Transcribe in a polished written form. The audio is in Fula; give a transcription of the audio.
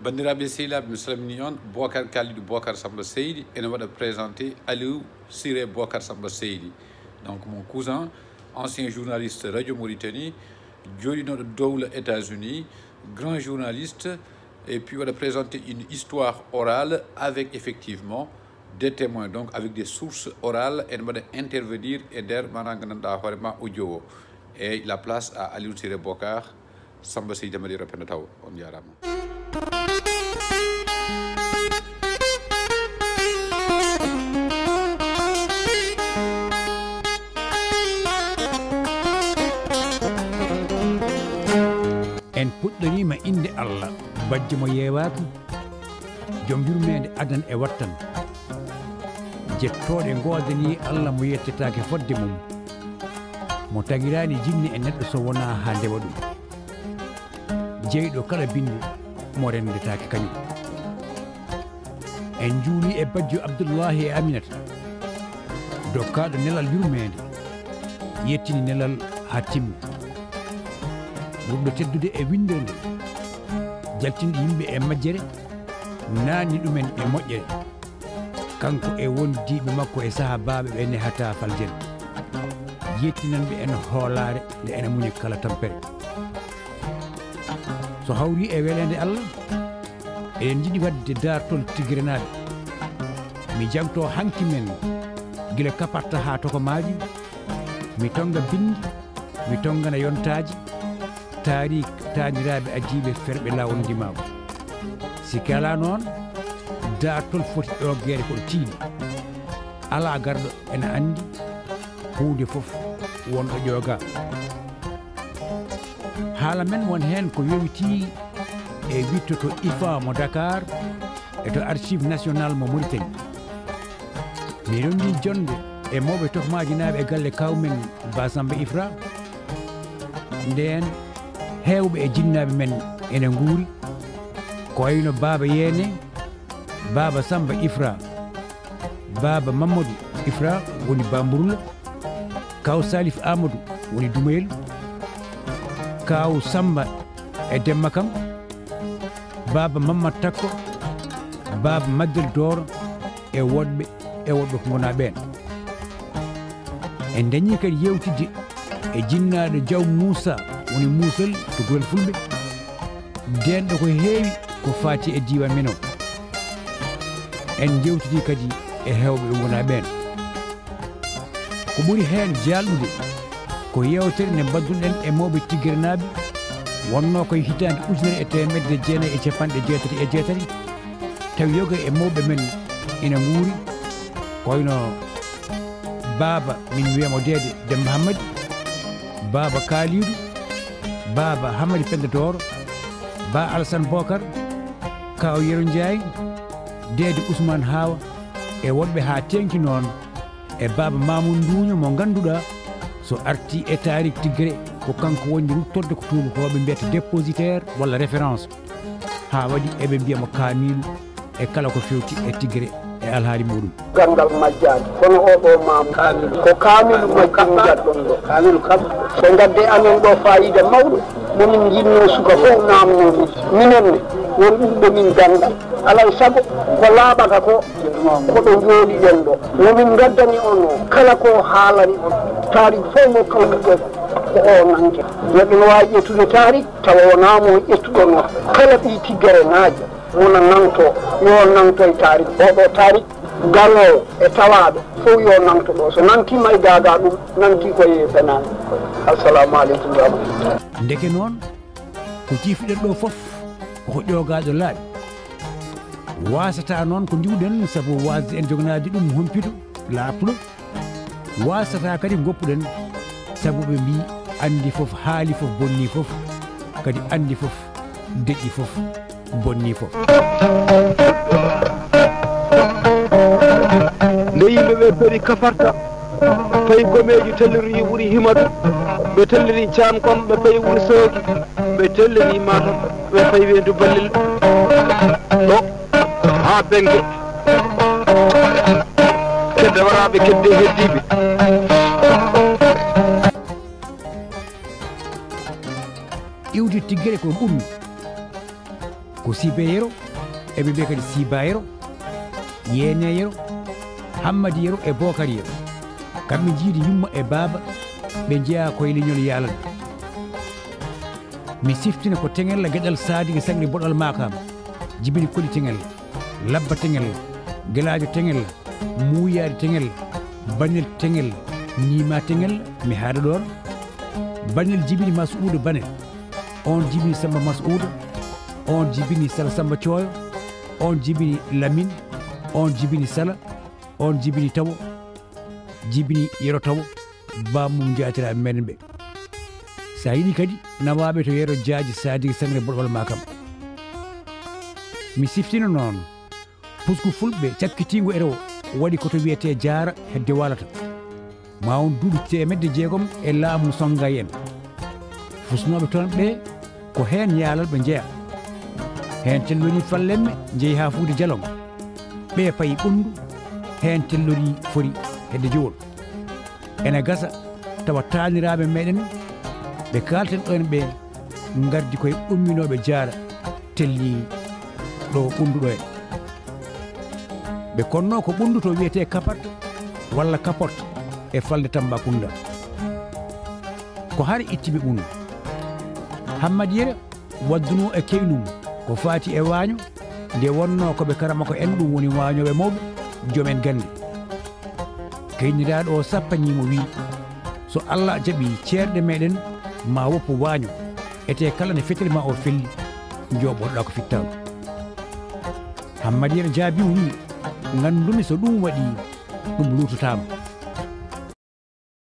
bandiraɓe sehilaɓe mi salmini on Bocar Kalidou Bocar Samba Seydi ene waɗa présenté Aliou Siré Bocar Samba Seydi, donc mon cousin, ancien journaliste Radio Mauritanie, joɗinoɗo dowla États-Unis, grand journaliste, et puis waɗa présenter une histoire orale avec effectivement des témoins, donc avec des sources orales, ene waɗa intervenir e nder mana gandanɗa hoorema audio o. Et la place à Aliou Siré Bocar Samba Seydi Madi Rapenda Taw, on jarama. En puɗɗorima inde Allah bajje mo yeewaka joom yurmede adan e wattan jettoɗe godani Allah mo yettetake fodde mum mo tagirani jinni e neɗɗo so wona ha ndewa ɗum jeyɗo kala binde mo rendetake kañum en juuli e bajjo Abdoullahi e Aminata dokkaɗo nelal yurmede yettini nelal ha timmi ɓurɗo teddude e windede jaltinɗo yimɓe e majjere naani ɗumen e moƴƴere kanko e wondiɓe makko e sahabaɓe ɓe ne hata faljene yettinanɓe en hoolare nde ene muñi kala tampere so hawri e welede Allah eɗen jiiɗi wadde dartol tigrenaɓe mi jangto hanki men gila kaparta ha tokomaji mi tonga bindi mi tongana yontaji tarik taniraɓe ajiɓe ferɓe lawol ndimago siki ala noon dartol foti ƴoggede koɗo tiiɗi ala garɗo ene andi hunde foof wonɗo ƴooga haala men won hen ko yowiti e wittoto IFA mo Dakar e to archive national mo Mauritanie mi rondi jonde e mawɓe tohmaji naaɓe e galle kawmen Basamba Ifra nden hewɓe e jinnaɓe men ene nguuri ko wayno Baba Yene, Baba Samba Ifra, Baba Mamadou Ifra woni Bambourla, kaw Salif Amadou woni Dumayel, kaw Samba e Demma Kam, Baba Mamad Takko, Baba Maddel Doro e woɗɓe ko gona ɓen en dañi kadi yewtidde e jinnaɗo Diaw Moussa woni Moussel to Gurel Fulɓe denɗo ko heewi ko faati e diwan men o en jewtidi kadi e hewɓe ɓe gona ɓen ko ɓuri hen jalɗude ko yewtere nde badduɗen e mawɓe tigguerenaɓe wonno koye hitande 1998 tawi yoga e mawɓe men ina nguuri koyno Baba min wiyamo Dede Demba Hammadi, Baba Kalidou, Baba Hamadi Penda Doro, Ba Alassane Bocar, kaw Yero Ndiaye, Dede Ousmane Hawa e wonɓe ha tenki noon e Baba Mamoudou Nduño mo ganduɗa so arti e tarik Tigre ko kanko woni ruttorde ko tubakoɓe mbiyata dépositaire walla référence ha waɗi eɓe mbiyamo Kamilou e kala ko fewti e Tigre e alhaali muɗum gandal majjade kono oɗo mam ko Kamilou majjum jatɗon ɗo Kamilou kam so gadde amen ɗo fayida mawɗo momin jinno suka fof namnomi minenne won ɗum ɗo min ganda alay saago ko laaɓata ko koɗo jooɗiɗen ɗo nomin gaddani on o kala ko haalani on tarik fof mo kalkuɗo ko o nanke neɗɗo no wawi ƴettude tarik tawa wonamo ƴettuɗon o kala ɓi Tigere naaji wona nanto yo nanto e tarik oɗo tarik galowo e tawaɗo fof yo nanto ɗo so nantima e gaga ɗum nanti koye fenani. Assalamu aleykum wa rahmatullah. Ndeke noon ko jiifiɗen ɗo fof ko ƴogaɗo laaɓi wasata noon ko ndiwɗen saabu wasde en joganade ɗum humpito laaɓtuɗo wasata kadi goppuɗen saabu ɓe mbi andi fof haali fof bonni fof kadi andi fof deƴƴi fof bonni fof nde yimɓeɓe peri kafarta payi gomeji telliri wuuri Himatu ɓe telliri Thiamkom ɓe payi wuuri Sooki ɓe telliri Matam ɓe payi Wendu Ballel ɗo ha Bengue kedde waraɓe kedde heddiɓe iwde Tigere ko ɓurmi ko Sibeyero eɓe mbiya kadi Sibayero Yeneyero Hammadiyero e Bokariyero kamɓe jiidi yumma e baaba ɓe jeeya koye leñol yaalal mi siftina ko teŋella gueɗal saadi e sangre boɗal makama jibini koli teŋella labba teŋella guelajo teŋella muuyade teŋella banel teŋella nima teŋella mi haɗa ɗon banel jibini Masouda Banel on jibini Samba Masouda on jibini Sala Samba Thioyo on jibini Lamine on jibini Sala on jibini Tawo jibini Yero Tawo bamum jatiraɓe men ɓe sa yiɗi kadi nawaɓe to Yero Diadji Sadi sangre boɗol ma kam mi siftina noon pusku fulɓe cakkitigo ere o waɗi koto wiyete Diara hedde walata ma on duuɓi 600 e laamu Songay en fusnoɓe toon ɓe ko hen yaalal ɓe jeeya hen tellori fallemme jeeyi ha Fuuta Jalon ɓe payi ɓundu hen tellori fori hedde Jowol ene gasa tawa taniraɓe meɗen ɓe kalten ɗon ɓe gardi koye umminoɓe Diara telli ɗo ɓunduɗo en ɓe konno ko ɓundu to wiyete Kaparta walla Kaporte e falde Tambacounda ko har ittiɓe ɓundu Hammadiyere wadduno e keynum ko faati e waaño nde wonno koɓe karama ko en ɗum woni waañoɓe mawɓe joomen gande keyniraɗo o sappanimo wi so Allah jaaɓi ceerɗe meɗen ma woppo waaño ete kala nde fetere ma o felli joɓotoɗa ko fittaɗo Hammadiyere jaabimo wi gandumi so ɗum waɗi ɗum lutotama